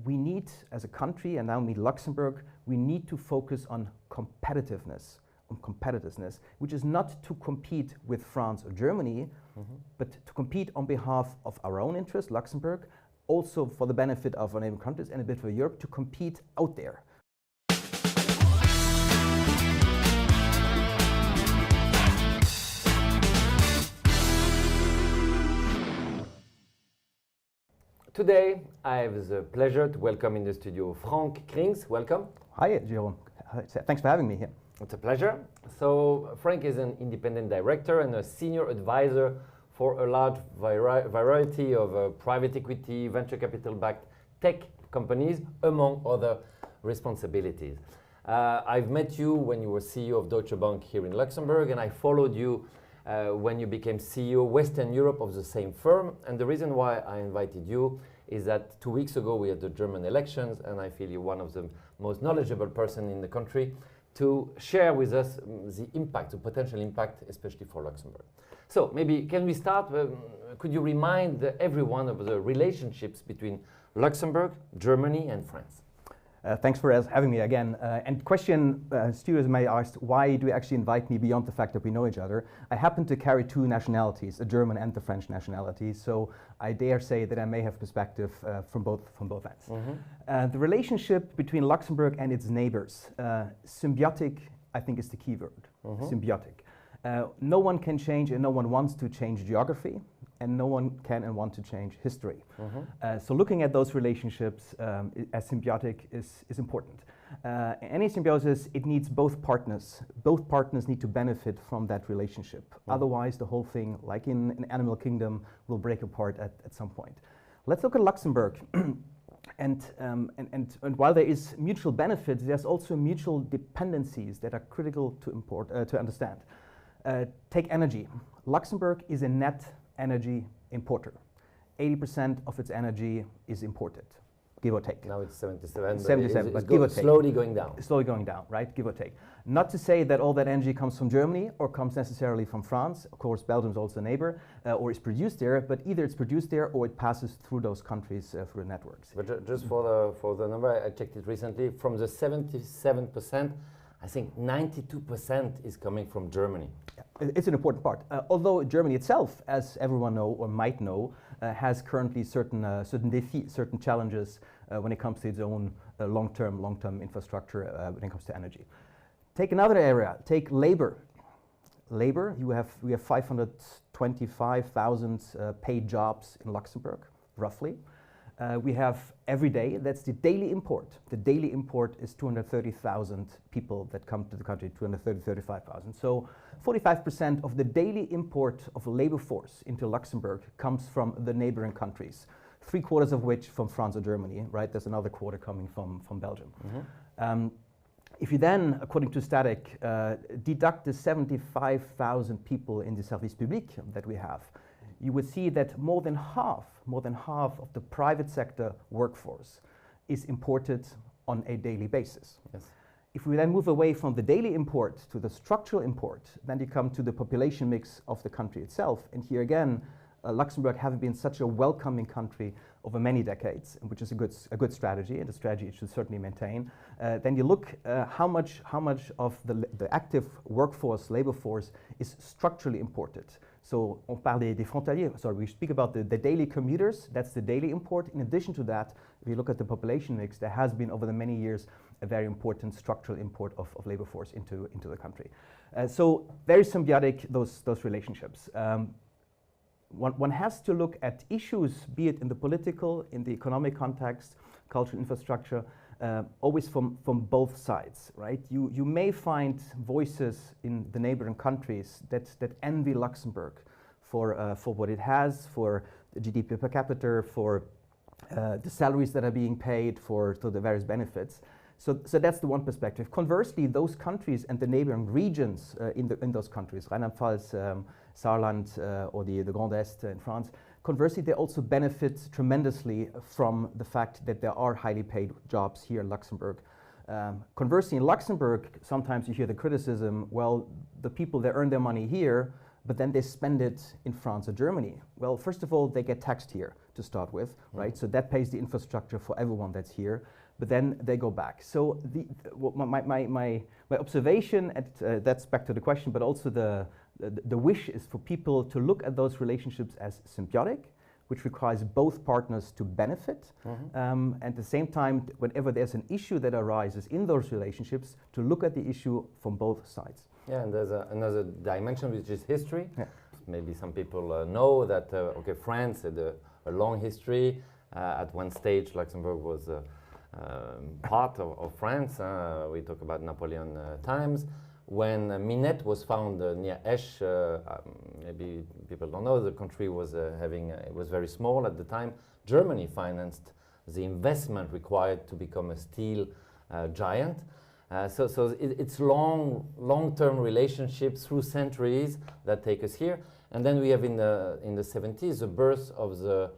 we need, as a country, and now we Luxembourg, we need to focus on competitiveness, which is not to compete with France or Germany, but to compete on behalf of our own interest, Luxembourg, also for the benefit of our neighboring countries and a bit for Europe, to compete out there. Today, I have the pleasure to welcome in the studio Frank Krings. Welcome. Hi, Jerome. Thanks for having me here. It's a pleasure. So, Frank is an independent director and a senior advisor for a large variety of private equity, venture capital-backed tech companies, among other responsibilities. I've met you when you were CEO of Deutsche Bank here in Luxembourg, and I followed you when you became CEO Western Europe of the same firm. And the reason why I invited you is that 2 weeks ago we had the German elections, and I feel you're one of the most knowledgeable person in the country to share with us the impact, the potential impact, especially for Luxembourg. So maybe can we start, could you remind everyone of the relationships between Luxembourg, Germany and France? Thanks for having me again. And question, students may ask, why do you actually invite me beyond the fact that we know each other? I happen to carry two nationalities, the German and the French nationality, so I dare say that I may have perspective from both ends. The relationship between Luxembourg and its neighbors, symbiotic, I think is the key word, symbiotic. No one can change and no one wants to change geography, and no one can and want to change history. So looking at those relationships as symbiotic is important. Any symbiosis, it needs both partners. Both partners need to benefit from that relationship. Otherwise, the whole thing, like in an animal kingdom, will break apart at some point. Let's look at Luxembourg. And while there is mutual benefits, there's also mutual dependencies that are critical to understand. Take energy. Luxembourg is a net energy importer. 80% of its energy is imported, give or take. Now it's 77. 77, but give or take. Slowly going down. Slowly going down, right? Give or take. Not to say that all that energy comes from Germany or comes necessarily from France. Of course, Belgium is also a neighbor, or is produced there, but either it's produced there or it passes through those countries through the networks. But just for the number, I checked it recently, from the 77%, I think 92% is coming from Germany. Yeah, it's an important part. Although Germany itself, as everyone know or might know, has currently certain challenges when it comes to its own long-term infrastructure when it comes to energy. Take another area. Take labor. Labor. We have 525,000 paid jobs in Luxembourg, roughly. We have every day, that's the daily import. The daily import is 230,000 people that come to the country, 35,000. So 45% of the daily import of a labor force into Luxembourg comes from the neighboring countries, 3/4 of which from France or Germany, right? There's another quarter coming from Belgium. If you then, according to Static, deduct the 75,000 people in the service public that we have, you would see that more than half of the private sector workforce is imported on a daily basis. Yes. If we then move away from the daily import to the structural import, then you come to the population mix of the country itself. And here again, Luxembourg having been such a welcoming country over many decades, which is a good strategy, and a strategy it should certainly maintain. Then you look how much of the active workforce, labor force, is structurally imported. So on parle des frontaliers, sorry, we speak about the daily commuters, that's the daily import. In addition to that, if you look at the population mix, there has been over the many years a very important structural import of labor force into the country. So very symbiotic, those relationships. One has to look at issues, be it in the political, in the economic context, cultural infrastructure, always from both sides, right? You may find voices in the neighboring countries that envy Luxembourg for what it has, for the GDP per capita, for the salaries that are being paid, for the various benefits. So that's the one perspective. Conversely, those countries and the neighboring regions in those countries, Rheinland-Pfalz, Saarland, or the Grand Est in France, conversely, they also benefit tremendously from the fact that there are highly paid jobs here in Luxembourg. Conversely, in Luxembourg, sometimes you hear the criticism, well, the people, they earn their money here, but then they spend it in France or Germany. Well, first of all, they get taxed here to start with, right? So that pays the infrastructure for everyone that's here, but then they go back. So my observation, and that's back to the question, but also the wish is for people to look at those relationships as symbiotic, which requires both partners to benefit. At the same time, whenever there's an issue that arises in those relationships, to look at the issue from both sides. Yeah, and there's another dimension, which is history. Yeah. Maybe some people know that, France had a long history. At one stage, Luxembourg was part of France. We talk about Napoleon times. When Minette was found near Esch, maybe people don't know, the country was it was very small at the time. Germany financed the investment required to become a steel giant. So it's long-term relationships through centuries that take us here. And then we have in the 70s the birth of the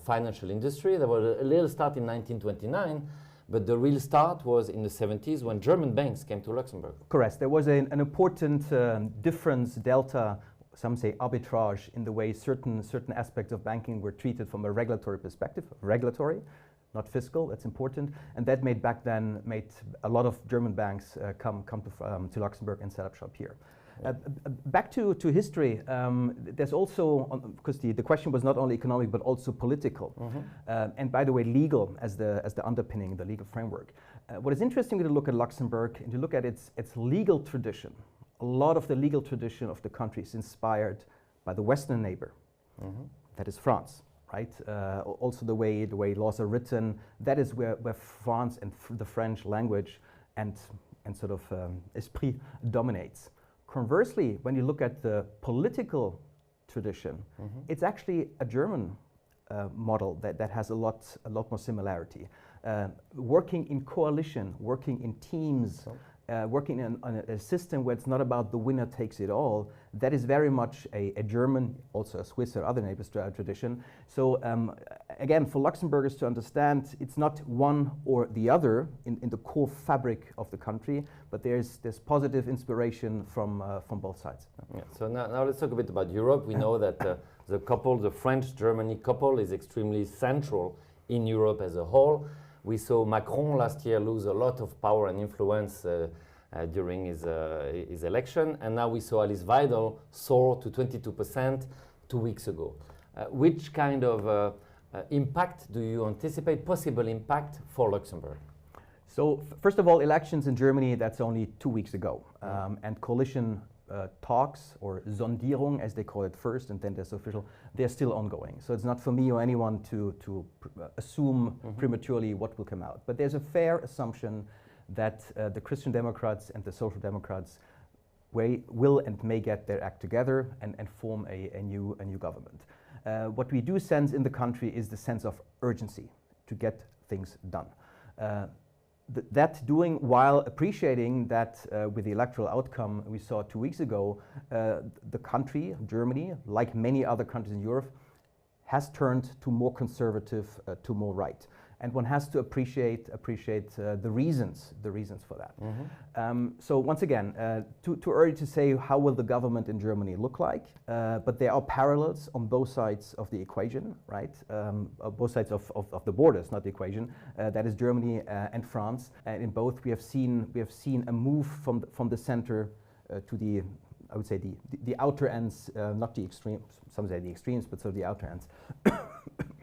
financial industry. There was a little start in 1929, but the real start was in the 70s when German banks came to Luxembourg. Correct. There was an important difference, delta, some say arbitrage, in the way certain aspects of banking were treated from a regulatory perspective. Regulatory, not fiscal, that's important. And that made a lot of German banks come to Luxembourg and set up shop here. Back to history, there's also, because the question was not only economic but also political, and by the way legal as the underpinning, the legal framework. What is interesting to look at Luxembourg and to look at its legal tradition, a lot of the legal tradition of the country is inspired by the Western neighbor, that is France. Right? Also the way laws are written, that is where France and the French language and sort of esprit dominates. Conversely, when you look at the political tradition, it's actually a German model that has a lot more similarity. Working in coalition, working in teams, working on a system where it's not about the winner takes it all, that is very much a German, also a Swiss or other neighbors tradition. So again, for Luxembourgers to understand, it's not one or the other in the core fabric of the country, but there's positive inspiration from both sides. Yeah. So now let's talk a bit about Europe. We know that the French-Germany couple is extremely central in Europe as a whole. We saw Macron last year lose a lot of power and influence during his election, and now we saw Alice Weidel soar to 22% 2 weeks ago. Which kind of impact do you anticipate, possible impact for Luxembourg? So first of all, elections in Germany, that's only 2 weeks ago, and coalition talks, or Sondierung as they call it first, and then there's official, they're still ongoing. So it's not for me or anyone to assume prematurely what will come out. But there's a fair assumption that the Christian Democrats and the Social Democrats will and may get their act together and form a new government. What we do sense in the country is the sense of urgency to get things done. That doing while appreciating that with the electoral outcome we saw 2 weeks ago, the country, Germany, like many other countries in Europe, has turned to more conservative, to more right. And one has to appreciate the reasons for that. So once again, too early to say how will the government in Germany look like, but there are parallels on both sides of the equation, right? Both sides of the borders, not the equation. That is Germany and France. And in both we have seen a move from the center to the, I would say the outer ends, not the extremes. Some say the extremes, but so the outer ends.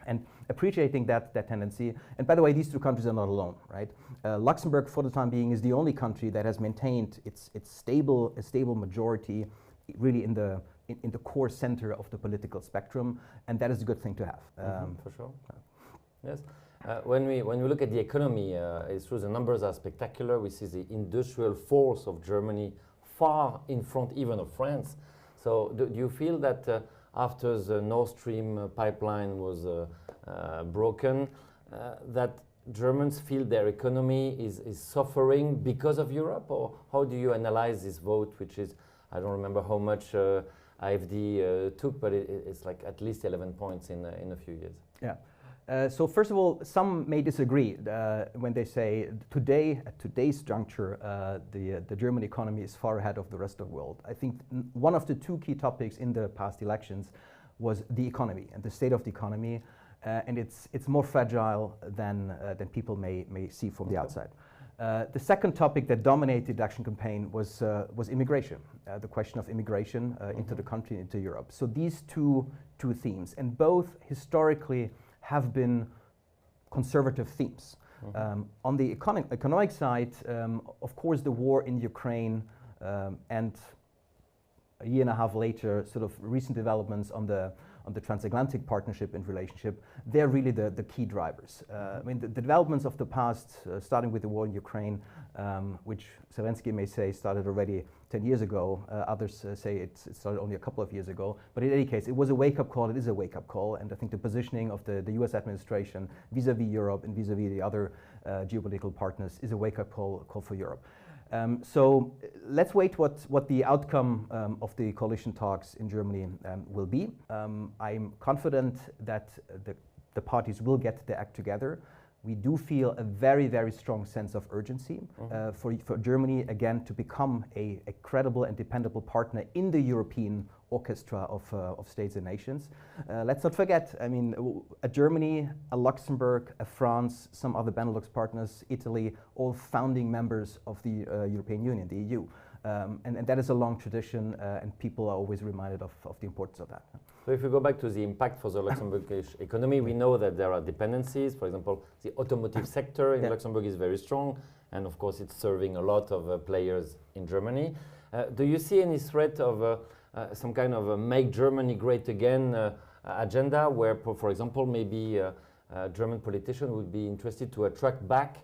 And appreciating that tendency. And by the way, these two countries are not alone, right? Luxembourg, for the time being, is the only country that has maintained its stable majority, really in the core center of the political spectrum, and that is a good thing to have. For sure. Yes. When we look at the economy, it's true the numbers are spectacular. We see the industrial force of Germany far in front even of France. So do you feel that after the Nord Stream pipeline was broken, that Germans feel their economy is suffering because of Europe? Or how do you analyze this vote, which is, I don't remember how much AfD took, but it's like at least 11 points in a few years. Yeah. So first of all, some may disagree when they say today, at today's juncture, the German economy is far ahead of the rest of the world. I think one of the two key topics in the past elections was the economy and the state of the economy. and it's more fragile than people may see from the outside. The second topic that dominated the action campaign was immigration, the question of immigration into the country, into Europe. So these two themes, and both historically have been conservative themes. On the economic side, of course, the war in Ukraine and a year and a half later, sort of recent developments on the transatlantic partnership and relationship, they're really the key drivers. I mean, the developments of the past, starting with the war in Ukraine, which Zelensky may say started already 10 years ago, others say it started only a couple of years ago, but in any case, it was a wake-up call, it is a wake-up call, and I think the positioning of the US administration vis-a-vis Europe and vis-a-vis the other geopolitical partners is a wake-up call for Europe. So let's wait what the outcome of the coalition talks in Germany will be. I'm confident that the parties will get their act together. We do feel a very, very strong sense of urgency for Germany, again, to become a credible and dependable partner in the European orchestra of states and nations. Let's not forget, I mean, a Germany, a Luxembourg, a France, some other Benelux partners, Italy, all founding members of the European Union, the EU. And that is a long tradition, and people are always reminded of the importance of that. So if we go back to the impact for the Luxembourgish economy, we know that there are dependencies. For example, the automotive sector in Luxembourg is very strong, and of course it's serving a lot of players in Germany. Do you see any threat of some kind of a make Germany great again agenda where, for example, maybe a German politician would be interested to attract back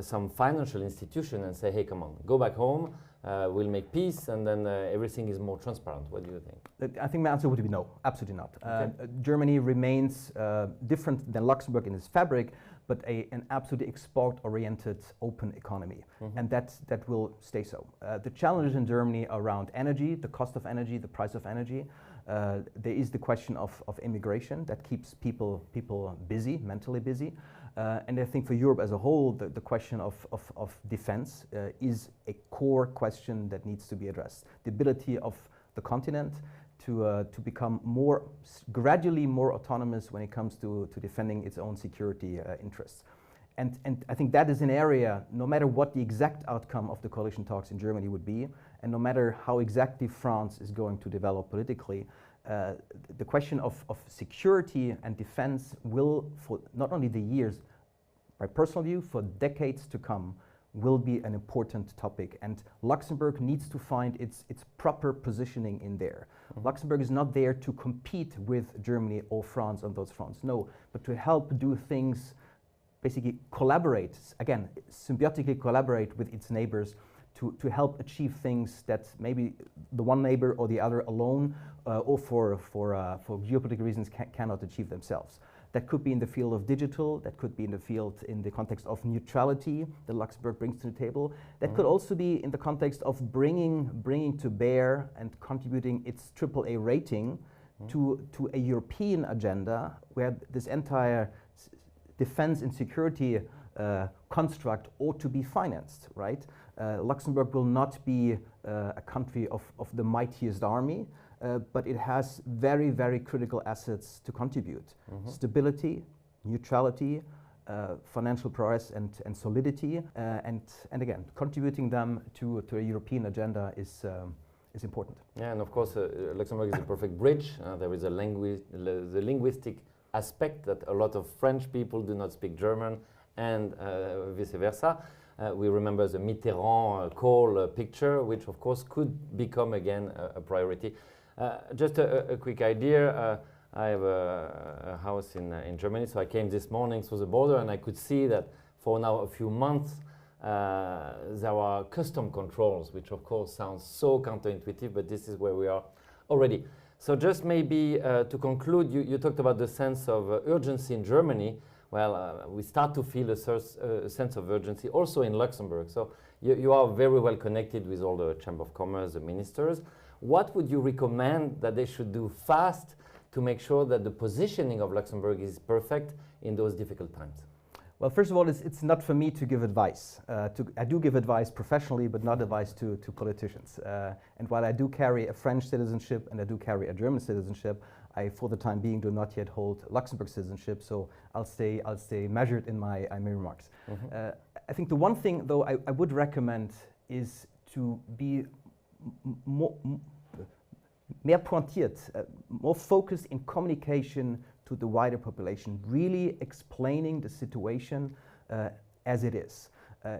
some financial institution and say, hey, come on, go back home, we'll make peace, and then everything is more transparent. What do you think? I think my answer would be no, absolutely not. Okay. Germany remains different than Luxembourg in its fabric, but an absolutely export-oriented open economy, and that will stay so. The challenges in Germany around energy, the cost of energy, the price of energy, there is the question of immigration that keeps people busy, mentally busy. And I think for Europe as a whole, the question of defense is a core question that needs to be addressed. The ability of the continent to become gradually more autonomous when it comes to defending its own security interests. And I think that is an area, no matter what the exact outcome of the coalition talks in Germany would be, and no matter how exactly France is going to develop politically, the question of security and defense will, for not only the years, my personal view, for decades to come, will be an important topic. And Luxembourg needs to find its proper positioning in there. Luxembourg is not there to compete with Germany or France on those fronts, no, but to help do things, basically collaborate, again, symbiotically collaborate with its neighbors to help achieve things that maybe the one neighbor or the other alone or for geopolitical reasons cannot achieve themselves. That could be in the field of digital, that could be in the field in the context of neutrality that Luxembourg brings to the table. That could also be in the context of bringing to bear and contributing its AAA rating to a European agenda where this entire defense and security construct ought to be financed, right? Luxembourg will not be a country of the mightiest army, but it has very, very critical assets to contribute. Stability, neutrality, financial prowess and solidity, and again, contributing them to a European agenda is important. Yeah, and of course, Luxembourg is a perfect bridge. There is the linguistic aspect that a lot of French people do not speak German, and vice versa. We remember the Mitterrand Kohl picture, which of course could become again a priority. Just a quick idea. I have a house in Germany, so I came this morning through the border, and I could see that for now a few months there are custom controls, which of course sounds so counterintuitive, but this is where we are already. So just maybe to conclude, you talked about the sense of urgency in Germany. Well, we start to feel a sense of urgency also in Luxembourg. So you are very well connected with all the Chamber of Commerce, the ministers. What would you recommend that they should do fast to make sure that the positioning of Luxembourg is perfect in those difficult times? Well, first of all, it's not for me to give advice. I do give advice professionally, but not advice to politicians. And while I do carry a French citizenship and I do carry a German citizenship, I, for the time being, do not yet hold Luxembourg citizenship, so I'll stay measured in my remarks. I think the one thing, though, I would recommend is to be more pointiert, more focused in communication to the wider population, really explaining the situation as it is.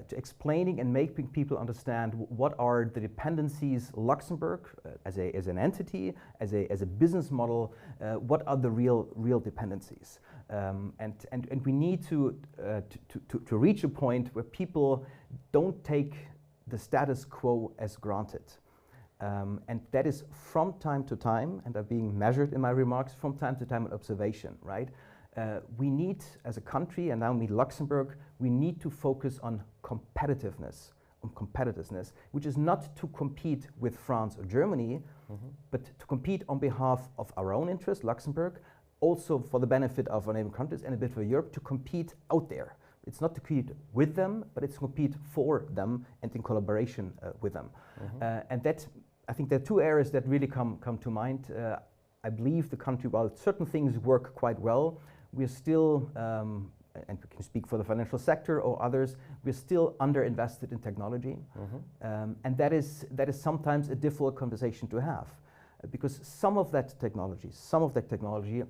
To explaining and making people understand what are the dependencies Luxembourg as an entity, as a business model, what are the real dependencies, and we need to reach a point where people don't take the status quo as granted, and that is from time to time, and I'm being measured in my remarks, from time to time an observation, right? We need, as a country, and now we Luxembourg, we need to focus on competitiveness, which is not to compete with France or Germany, but to compete on behalf of our own interests, Luxembourg, also for the benefit of our neighboring countries and a bit for Europe, to compete out there. It's not to compete with them, but it's to compete for them and in collaboration with them. And that, I think there are two areas that really come to mind. I believe the country, while certain things work quite well, we're still, and we can speak for the financial sector or others, we're still underinvested in technology. And that is sometimes a difficult conversation to have, because some of that technology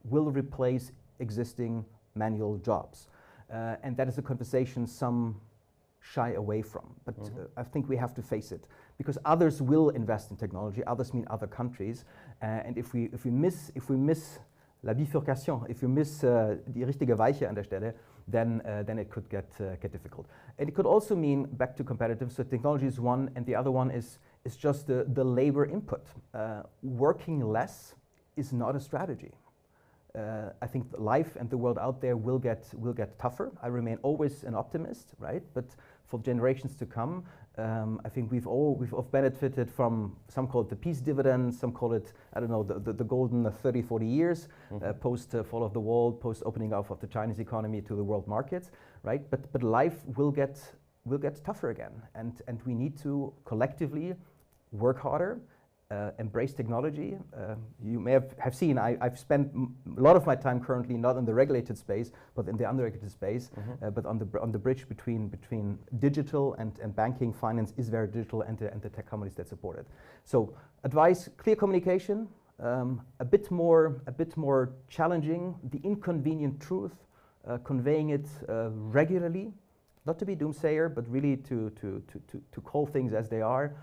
will replace existing manual jobs. And that is a conversation some shy away from. But I think we have to face it, because others will invest in technology. Others mean other countries. And if we miss la bifurcation, if you miss die richtige Weiche an der Stelle, then it could get difficult. And it could also mean, back to competitive, so technology is one, and the other one is just the labor input. Working less is not a strategy. I think life and the world out there will get tougher. I remain always an optimist, right? But for generations to come, I think we've all benefited from, some call it the peace dividend, some call it, I don't know, the golden 30, 40 years, post fall of the wall, post opening up of the Chinese economy to the world markets, right? But life will get tougher again, and we need to collectively work harder, embrace technology. You may have seen I've spent a lot of my time currently not in the regulated space, but in the unregulated space, but on the bridge between digital and banking. Finance is very digital, and the tech companies that support it. So advice: clear communication, a bit more challenging the inconvenient truth, conveying it regularly, not to be doomsayer, but really to call things as they are.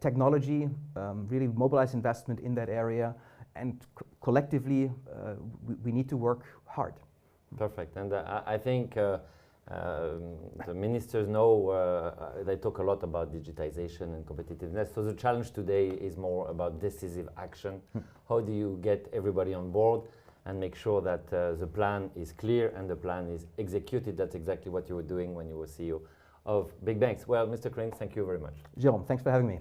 Technology, really mobilize investment in that area, and collectively we need to work hard. Perfect. And I think the ministers know, they talk a lot about digitization and competitiveness. So the challenge today is more about decisive action. How do you get everybody on board and make sure that the plan is clear and the plan is executed? That's exactly what you were doing when you were CEO of big banks. Well, Mr. Krings, thank you very much. Jérôme, thanks for having me.